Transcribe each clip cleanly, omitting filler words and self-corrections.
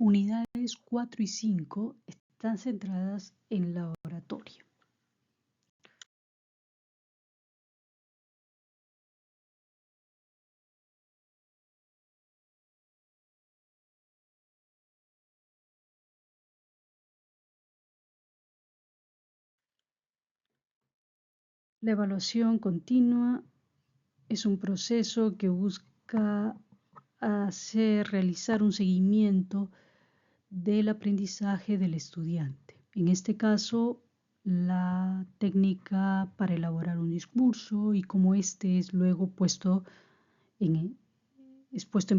Unidades 4 y 5 están centradas en la oratoria. La evaluación continua es un proceso que busca realizar un seguimiento del aprendizaje del estudiante. En este caso, la técnica para elaborar un discurso y cómo este es luego puesto en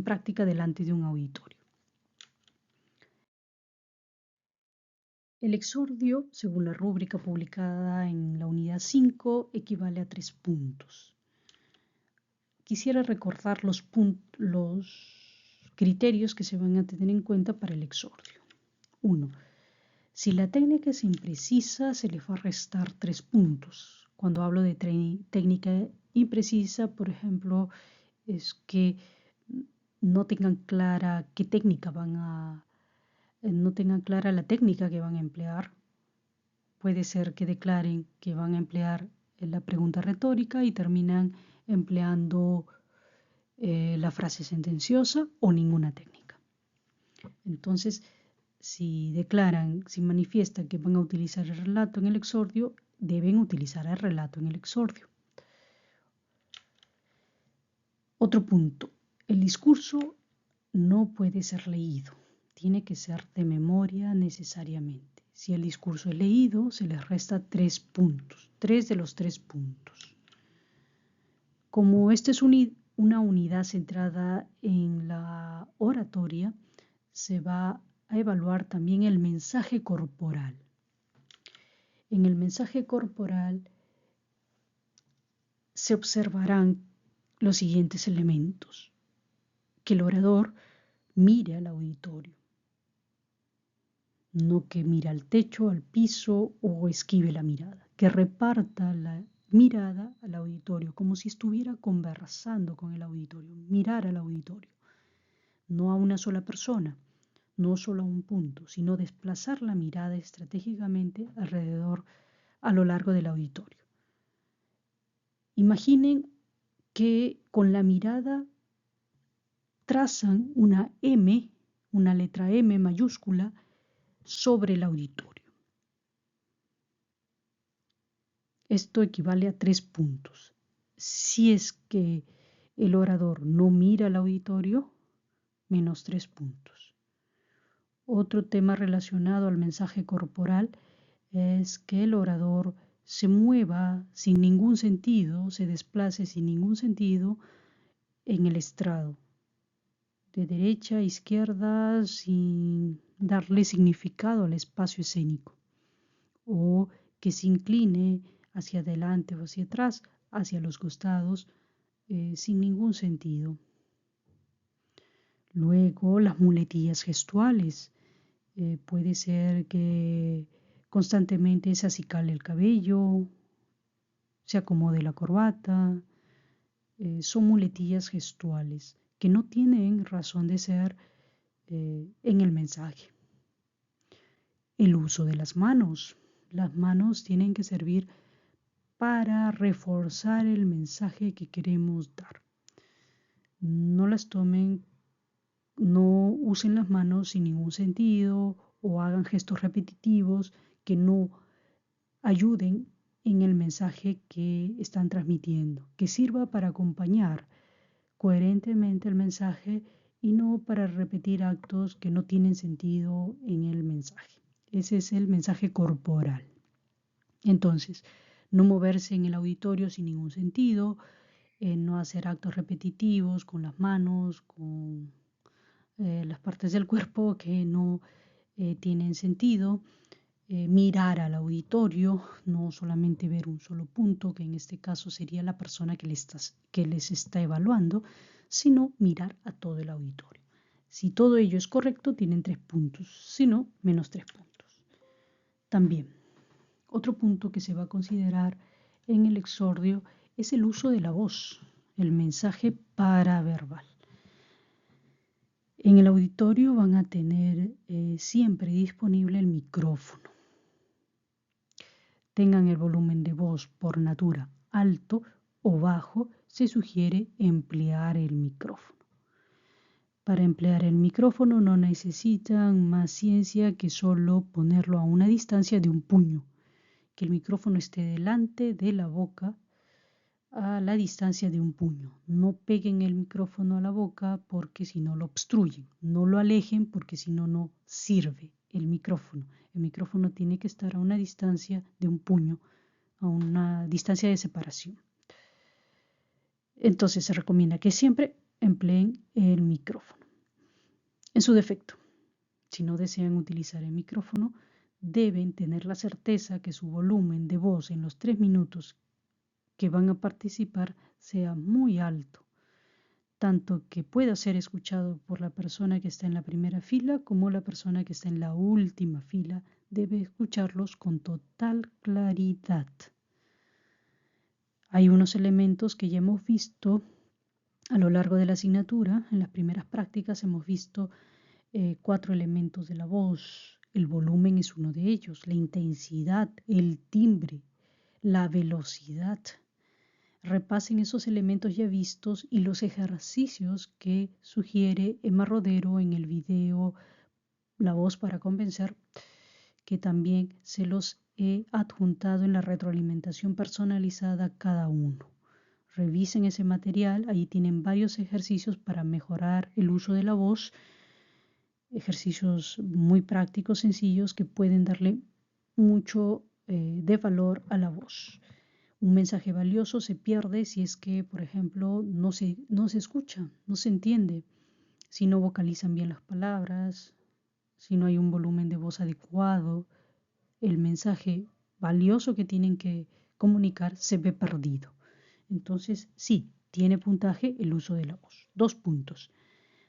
práctica delante de un auditorio. El exordio, según la rúbrica publicada en la unidad 5, equivale a 3 puntos. Quisiera recordar los criterios que se van a tener en cuenta para el exordio. 1. Si la técnica es imprecisa, se le va a restar 3 puntos. Cuando hablo de técnica imprecisa, por ejemplo, es que no tengan clara qué técnica no tengan clara la técnica que van a emplear. Puede ser que declaren que van a emplear la pregunta retórica y terminan empleando la frase sentenciosa o ninguna técnica. Entonces, si manifiestan que van a utilizar el relato en el exordio, deben utilizar el relato en el exordio. Otro punto, el discurso no puede ser leído, tiene que ser de memoria necesariamente. Si el discurso es leído, se les resta 3 puntos, 3 de los 3 puntos. Como esta es una unidad centrada en la oratoria, se va a evaluar también el mensaje corporal. En el mensaje corporal se observarán los siguientes elementos: que el orador mire al auditorio, no que mire al techo, al piso o esquive la mirada, que reparta la mirada al auditorio como si estuviera conversando con el auditorio, mirar al auditorio, no a una sola persona, no solo a un punto, sino desplazar la mirada estratégicamente alrededor a lo largo del auditorio. Imaginen que con la mirada trazan una M, una letra M mayúscula, sobre el auditorio. Esto equivale a 3 puntos. Si es que el orador no mira al auditorio, menos 3 puntos. Otro tema relacionado al mensaje corporal es que el orador se mueva sin ningún sentido, se desplace sin ningún sentido en el estrado, de derecha a izquierda, sin darle significado al espacio escénico, o que se incline hacia adelante o hacia atrás, hacia los costados, sin ningún sentido. Luego, las muletillas gestuales. Puede ser que constantemente se acicale el cabello, se acomode la corbata. Son muletillas gestuales que no tienen razón de ser en el mensaje. El uso de las manos. Las manos tienen que servir para reforzar el mensaje que queremos dar. No usen las manos sin ningún sentido o hagan gestos repetitivos que no ayuden en el mensaje que están transmitiendo, que sirva para acompañar coherentemente el mensaje y no para repetir actos que no tienen sentido en el mensaje. Ese es el mensaje corporal. Entonces, no moverse en el auditorio sin ningún sentido, no hacer actos repetitivos con las manos, con las partes del cuerpo que no tienen sentido, mirar al auditorio, no solamente ver un solo punto, que en este caso sería la persona que les está evaluando, sino mirar a todo el auditorio. Si todo ello es correcto, tienen 3 puntos, si no, menos 3 puntos. También, otro punto que se va a considerar en el exordio es el uso de la voz, el mensaje paraverbal. En el auditorio van a tener siempre disponible el micrófono. Tengan el volumen de voz por natura alto o bajo, se sugiere emplear el micrófono. Para emplear el micrófono no necesitan más ciencia que solo ponerlo a una distancia de un puño, que el micrófono esté delante de la boca a la distancia de un puño. No peguen el micrófono a la boca porque si no lo obstruyen. No lo alejen porque si no, no sirve el micrófono. El micrófono tiene que estar a una distancia de un puño, a una distancia de separación. Entonces se recomienda que siempre empleen el micrófono. En su defecto, si no desean utilizar el micrófono, deben tener la certeza que su volumen de voz en los 3 minutos que van a participar sea muy alto, tanto que pueda ser escuchado por la persona que está en la primera fila como la persona que está en la última fila. Debe escucharlos con total claridad. Hay unos elementos que ya hemos visto a lo largo de la asignatura. En las primeras prácticas hemos visto 4 elementos de la voz. El volumen es uno de ellos, la intensidad, el timbre, la velocidad. Repasen esos elementos ya vistos y los ejercicios que sugiere Emma Rodero en el video La voz para convencer, que también se los he adjuntado en la retroalimentación personalizada cada uno. Revisen ese material, ahí tienen varios ejercicios para mejorar el uso de la voz, ejercicios muy prácticos, sencillos, que pueden darle mucho de valor a la voz. Un mensaje valioso se pierde si es que, por ejemplo, no se escucha, no se entiende, si no vocalizan bien las palabras, si no hay un volumen de voz adecuado, el mensaje valioso que tienen que comunicar se ve perdido. Entonces, sí, tiene puntaje el uso de la voz. 2 puntos.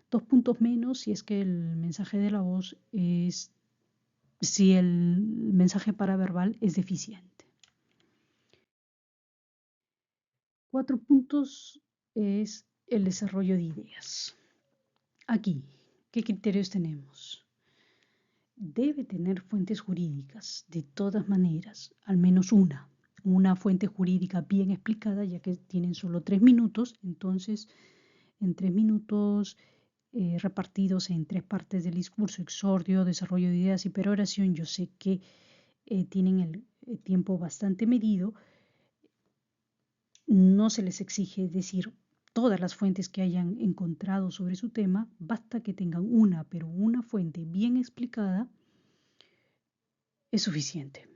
2 puntos menos si es que el mensaje de la voz si el mensaje paraverbal es deficiente. 4 puntos es el desarrollo de ideas. Aquí, ¿qué criterios tenemos? Debe tener fuentes jurídicas, de todas maneras, al menos una fuente jurídica bien explicada, ya que tienen solo 3 minutos, entonces en 3 minutos repartidos en 3 partes del discurso, exordio, desarrollo de ideas y peroración, yo sé que tienen el tiempo bastante medido. No se les exige decir todas las fuentes que hayan encontrado sobre su tema, basta que tengan pero una fuente bien explicada es suficiente.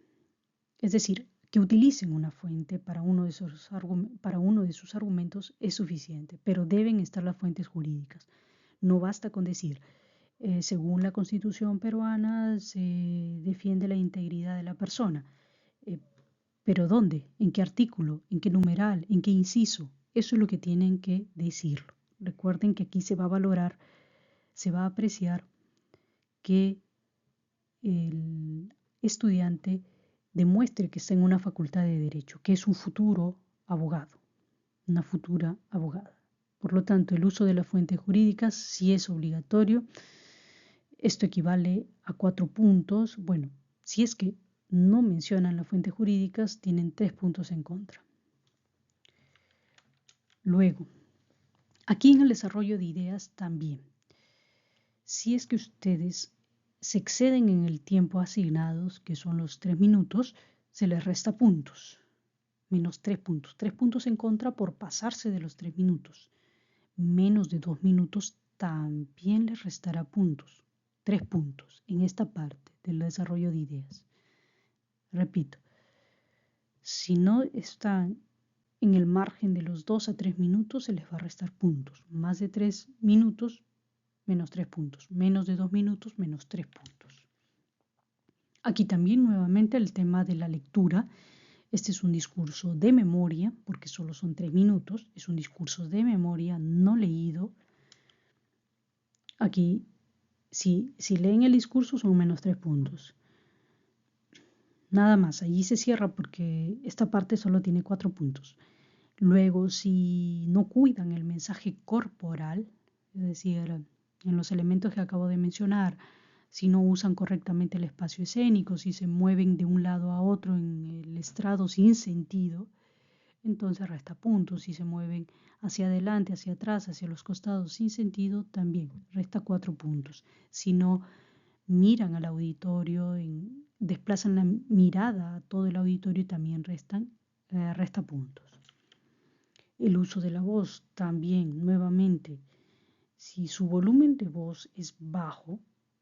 Es decir, que utilicen una fuente para uno de sus argumentos es suficiente, pero deben estar las fuentes jurídicas. No basta con decir, según la Constitución peruana se defiende la integridad de la persona. ¿Pero dónde? ¿En qué artículo? ¿En qué numeral? ¿En qué inciso? Eso es lo que tienen que decirlo. Recuerden que aquí se va a valorar, se va a apreciar que el estudiante demuestre que está en una facultad de derecho, que es un futuro abogado, una futura abogada. Por lo tanto, el uso de las fuentes jurídicas sí es obligatorio. Esto equivale a 4 puntos. Bueno, si es que no mencionan las fuentes jurídicas, tienen 3 puntos en contra. Luego, aquí en el desarrollo de ideas también, si es que ustedes se exceden en el tiempo asignados, que son los 3 minutos, se les resta puntos, menos 3 puntos. 3 puntos en contra por pasarse de los 3 minutos. Menos de 2 minutos también les restará puntos. 3 puntos en esta parte del desarrollo de ideas. Repito, si no están en el margen de los 2 a 3 minutos, se les va a restar puntos. Más de 3 minutos, menos 3 puntos. Menos de 2 minutos, menos 3 puntos. Aquí también nuevamente el tema de la lectura. Este es un discurso de memoria, porque solo son 3 minutos. Es un discurso de memoria no leído. Aquí, si leen el discurso, son menos 3 puntos. Nada más, allí se cierra porque esta parte solo tiene 4 puntos. Luego, si no cuidan el mensaje corporal, es decir, en los elementos que acabo de mencionar, si no usan correctamente el espacio escénico, si se mueven de un lado a otro en el estrado sin sentido, entonces resta puntos. Si se mueven hacia adelante, hacia atrás, hacia los costados sin sentido, también resta 4 puntos. Si no miran al auditorio, desplazan la mirada a todo el auditorio, también resta puntos. El uso de la voz también, nuevamente, si su volumen de voz es bajo,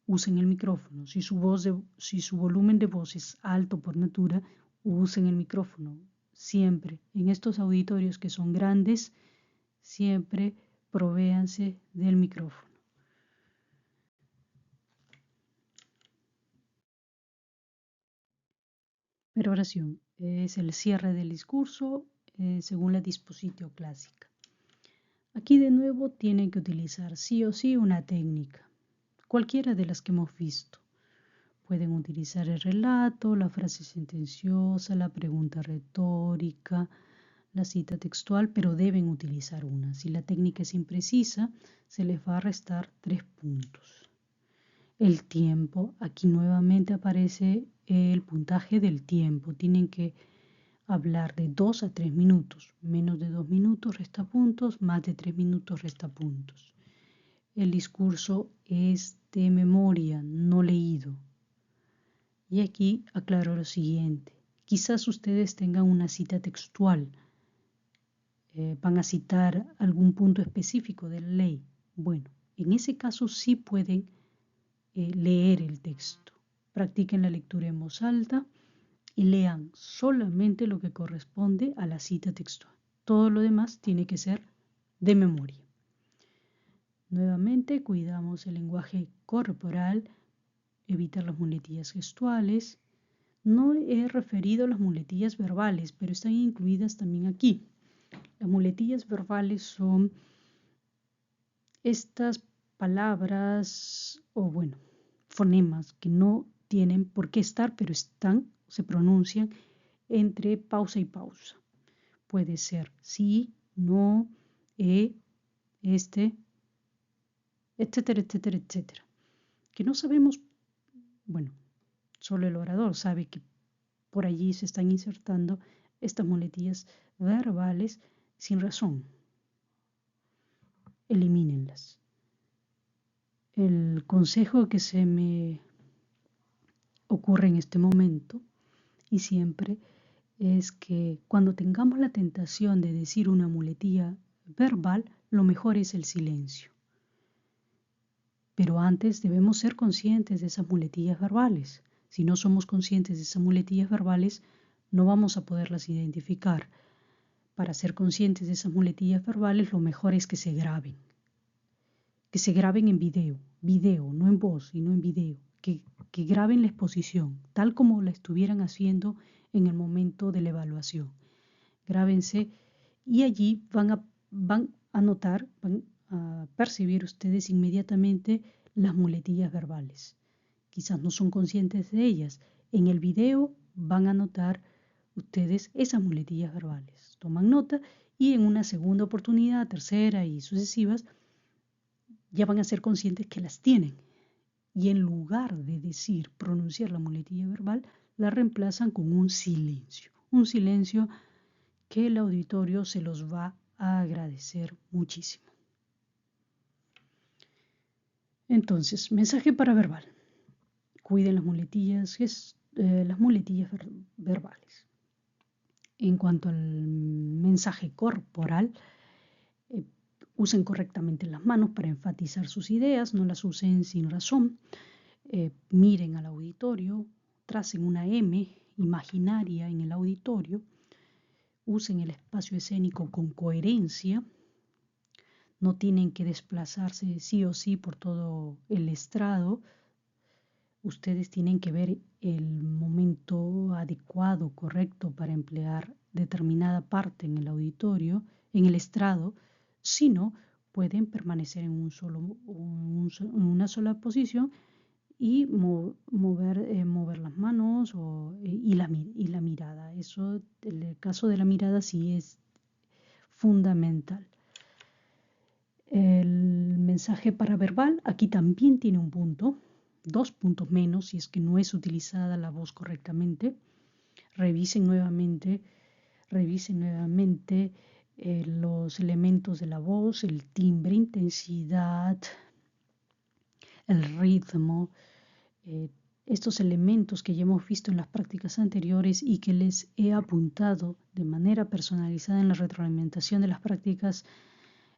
usen el micrófono. Si su volumen de voz es alto por natura, usen el micrófono. Siempre, en estos auditorios que son grandes, siempre provéanse del micrófono. Peroración es el cierre del discurso según la dispositio clásica. Aquí de nuevo tienen que utilizar sí o sí una técnica, cualquiera de las que hemos visto. Pueden utilizar el relato, la frase sentenciosa, la pregunta retórica, la cita textual, pero deben utilizar una. Si la técnica es imprecisa, se les va a restar 3 puntos. El tiempo, aquí nuevamente aparece el puntaje del tiempo. Tienen que hablar de 2 a 3 minutos. Menos de 2 minutos resta puntos, más de 3 minutos resta puntos. El discurso es de memoria, no leído. Y aquí aclaro lo siguiente. Quizás ustedes tengan una cita textual. Van a citar algún punto específico de la ley. Bueno, en ese caso sí pueden leer el texto. Practiquen la lectura en voz alta y lean solamente lo que corresponde a la cita textual. Todo lo demás tiene que ser de memoria. Nuevamente, cuidamos el lenguaje corporal, evitar las muletillas gestuales. No he referido a las muletillas verbales, pero están incluidas también aquí. Las muletillas verbales son estas palabras o fonemas que no tienen por qué estar, pero se pronuncian entre pausa y pausa. Puede ser sí, no, etcétera, etcétera, etcétera. Que no sabemos, solo el orador sabe que por allí se están insertando estas muletillas verbales sin razón. Elimínenlas. El consejo que se me ocurre en este momento y siempre es que cuando tengamos la tentación de decir una muletilla verbal, lo mejor es el silencio. Pero antes debemos ser conscientes de esas muletillas verbales. Si no somos conscientes de esas muletillas verbales, no vamos a poderlas identificar. Para ser conscientes de esas muletillas verbales, lo mejor es que se graben. Que se graben en video, no en voz, sino en video. Que graben la exposición, tal como la estuvieran haciendo en el momento de la evaluación. Grábense y allí van a notar, van a percibir ustedes inmediatamente las muletillas verbales. Quizás no son conscientes de ellas. En el video van a notar ustedes esas muletillas verbales. Toman nota y en una segunda oportunidad, tercera y sucesivas, ya van a ser conscientes que las tienen. Y en lugar de pronunciar la muletilla verbal, la reemplazan con un silencio. Un silencio que el auditorio se los va a agradecer muchísimo. Entonces, mensaje paraverbal. Cuiden las muletillas verbales. En cuanto al mensaje corporal, usen correctamente las manos para enfatizar sus ideas, no las usen sin razón. Miren al auditorio, tracen una M imaginaria en el auditorio, usen el espacio escénico con coherencia, no tienen que desplazarse sí o sí por todo el estrado. Ustedes tienen que ver el momento adecuado, correcto para emplear determinada parte en el auditorio, en el estrado. Si no, pueden permanecer en una sola posición y mover las manos y la mirada. Eso, en el caso de la mirada, sí es fundamental. El mensaje paraverbal aquí también tiene un punto, 2 puntos menos si es que no es utilizada la voz correctamente. Revisen nuevamente los elementos de la voz, el timbre, intensidad, el ritmo, eh, estos elementos que ya hemos visto en las prácticas anteriores y que les he apuntado de manera personalizada en la retroalimentación de las prácticas.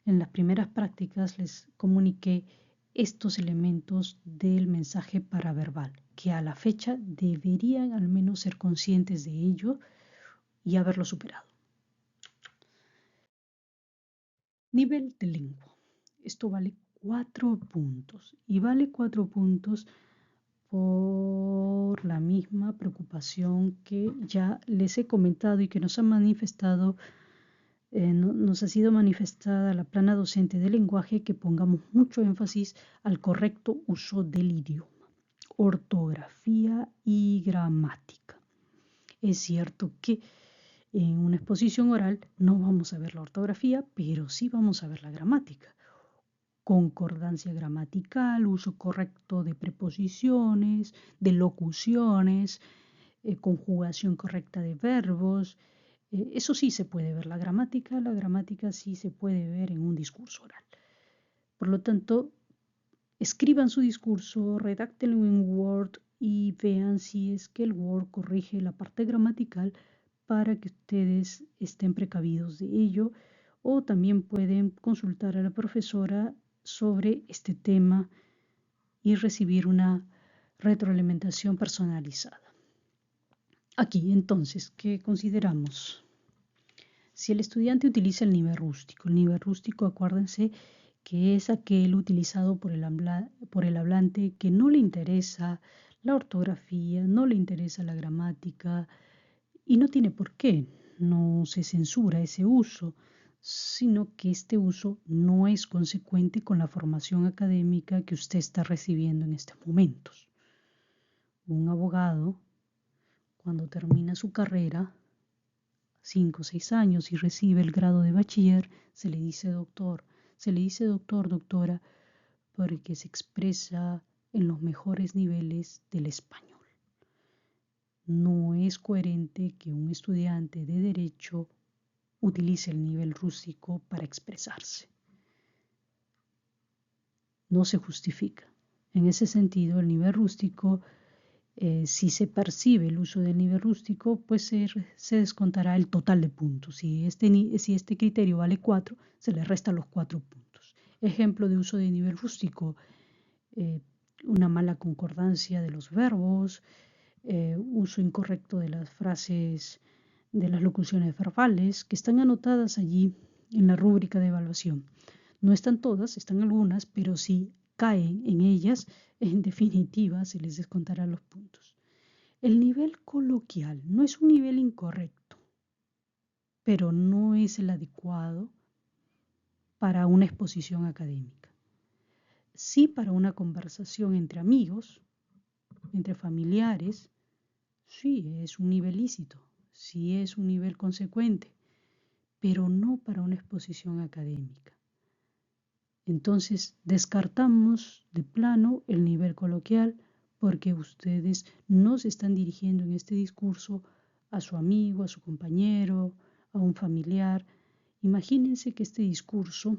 En las primeras prácticas les comuniqué estos elementos del mensaje paraverbal, que a la fecha deberían al menos ser conscientes de ello y haberlo superado. Nivel de lengua. Esto vale 4 puntos y vale 4 puntos por la misma preocupación que ya les he comentado y que nos ha sido manifestada la plana docente del lenguaje, que pongamos mucho énfasis al correcto uso del idioma, ortografía y gramática. Es cierto que en una exposición oral no vamos a ver la ortografía, pero sí vamos a ver la gramática. Concordancia gramatical, uso correcto de preposiciones, de locuciones, conjugación correcta de verbos. Eso sí se puede ver, la gramática sí se puede ver en un discurso oral. Por lo tanto, escriban su discurso, redáctenlo en Word y vean si es que el Word corrige la parte gramatical para que ustedes estén precavidos de ello, o también pueden consultar a la profesora sobre este tema y recibir una retroalimentación personalizada. Aquí, entonces, ¿qué consideramos? Si el estudiante utiliza el nivel rústico, acuérdense que es aquel utilizado por el hablante que no le interesa la ortografía, no le interesa la gramática y no tiene por qué, no se censura ese uso, sino que este uso no es consecuente con la formación académica que usted está recibiendo en estos momentos. Un abogado, cuando termina su carrera, 5 o 6 años, y recibe el grado de bachiller, se le dice doctor. Se le dice doctor, doctora, porque se expresa en los mejores niveles del español. No es coherente que un estudiante de derecho utilice el nivel rústico para expresarse. No se justifica. En ese sentido, el nivel rústico, si se percibe el uso del nivel rústico, pues se descontará el total de puntos. Si este criterio vale 4, se le resta los 4 puntos. Ejemplo de uso de nivel rústico: una mala concordancia de los verbos, uso incorrecto de las frases, de las locuciones verbales, que están anotadas allí en la rúbrica de evaluación. No están todas, están algunas, pero si caen en ellas, en definitiva se les descontará los puntos. El nivel coloquial no es un nivel incorrecto, pero no es el adecuado para una exposición académica. Sí, para una conversación entre amigos, entre familiares, sí es un nivel lícito, sí es un nivel consecuente, pero no para una exposición académica. Entonces descartamos de plano el nivel coloquial, porque ustedes no se están dirigiendo en este discurso a su amigo, a su compañero, a un familiar. Imagínense que este discurso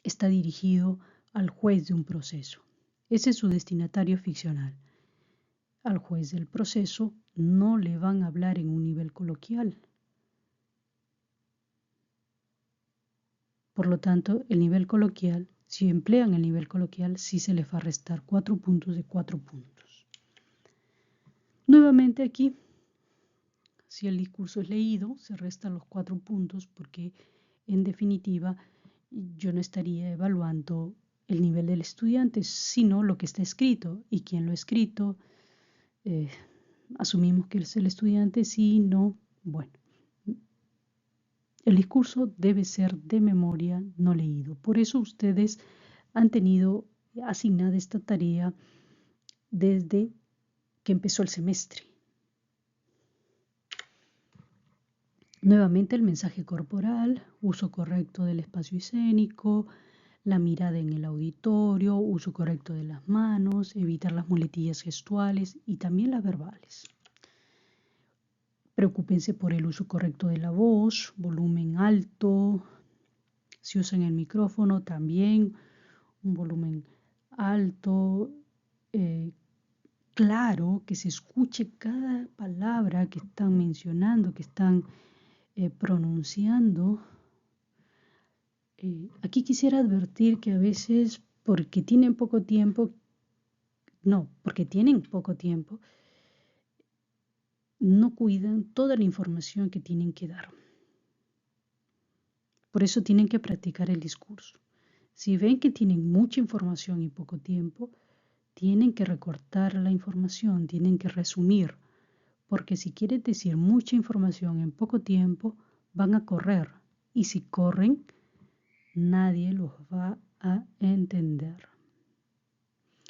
está dirigido al juez de un proceso. Ese es su destinatario ficcional. Al juez del proceso no le van a hablar en un nivel coloquial. Por lo tanto, el nivel coloquial, si emplean el nivel coloquial, sí se les va a restar 4 puntos de 4 puntos. Nuevamente aquí, si el discurso es leído, se restan los 4 puntos, porque en definitiva yo no estaría evaluando el nivel del estudiante, sino lo que está escrito. Y quien lo ha escrito, asumimos que es el estudiante, sí, no, bueno. El discurso debe ser de memoria, no leído. Por eso ustedes han tenido asignada esta tarea desde que empezó el semestre. Nuevamente el mensaje corporal, uso correcto del espacio escénico, la mirada en el auditorio, uso correcto de las manos, evitar las muletillas gestuales y también las verbales. Preocúpense por el uso correcto de la voz, volumen alto. Si usan el micrófono, también un volumen alto, claro, que se escuche cada palabra que están mencionando, que están pronunciando. Aquí quisiera advertir que a veces, porque tienen poco tiempo, no cuidan toda la información que tienen que dar. Por eso tienen que practicar el discurso. Si ven que tienen mucha información y poco tiempo, tienen que recortar la información, tienen que resumir, porque si quieren decir mucha información en poco tiempo, van a correr. Y si corren, nadie los va a entender.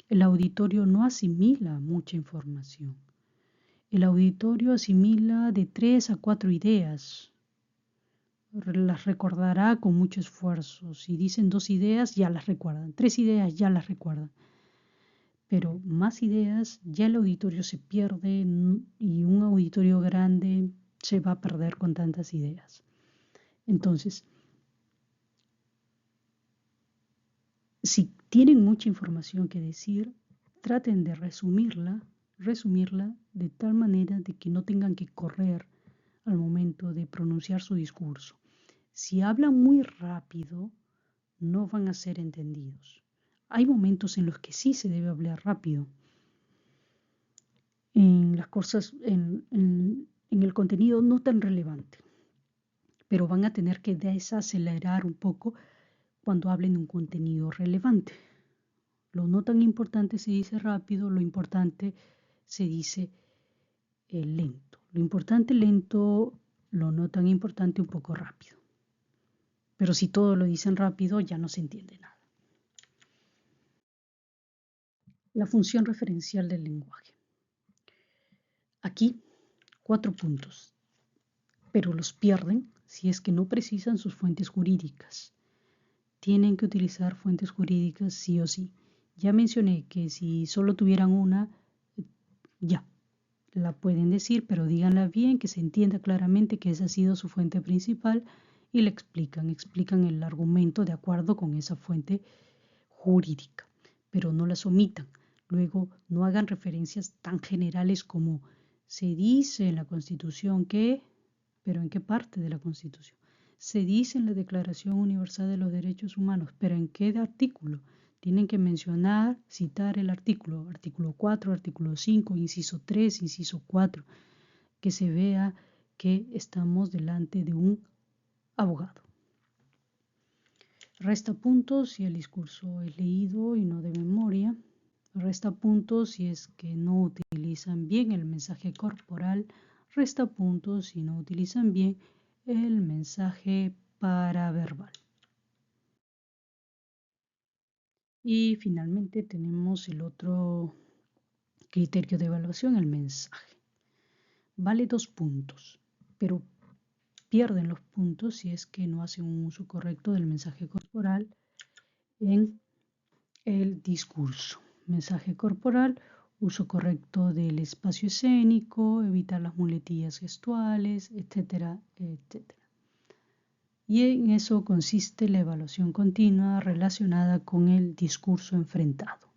El auditorio no asimila mucha información. El auditorio asimila de 3 a 4 ideas. Las recordará con mucho esfuerzo. Si dicen 2 ideas, ya las recuerdan. 3 ideas, ya las recuerdan. Pero más ideas, ya el auditorio se pierde y un auditorio grande se va a perder con tantas ideas. Entonces, si tienen mucha información que decir, traten de resumirla de tal manera de que no tengan que correr al momento de pronunciar su discurso. Si hablan muy rápido, no van a ser entendidos. Hay momentos en los que sí se debe hablar rápido. En las cosas, en el contenido no tan relevante, pero van a tener que desacelerar un poco cuando hablen de un contenido relevante. Lo no tan importante se dice rápido, lo importante se dice lento. Lo importante lento, lo no tan importante un poco rápido. Pero si todo lo dicen rápido, ya no se entiende nada. La función referencial del lenguaje. Aquí, 4 puntos, pero los pierden si es que no precisan sus fuentes jurídicas. Tienen que utilizar fuentes jurídicas sí o sí. Ya mencioné que si solo tuvieran una, ya, la pueden decir, pero díganla bien, que se entienda claramente que esa ha sido su fuente principal y le explican el argumento de acuerdo con esa fuente jurídica, pero no las omitan. Luego, no hagan referencias tan generales como se dice en la Constitución que, pero ¿en qué parte de la Constitución? Se dice en la Declaración Universal de los Derechos Humanos, pero ¿en qué artículo? Tienen que mencionar, citar el artículo 4, artículo 5, inciso 3, inciso 4, que se vea que estamos delante de un abogado. Resta puntos si el discurso es leído y no de memoria. Resta puntos si es que no utilizan bien el mensaje corporal. Resta puntos si no utilizan bien el mensaje paraverbal. Y finalmente tenemos el otro criterio de evaluación, el mensaje. Vale 2 puntos, pero pierden los puntos si es que no hacen un uso correcto del mensaje corporal en el discurso. Mensaje corporal, uso correcto del espacio escénico, evitar las muletillas gestuales, etcétera, etcétera. Y en eso consiste la evaluación continua relacionada con el discurso enfrentado.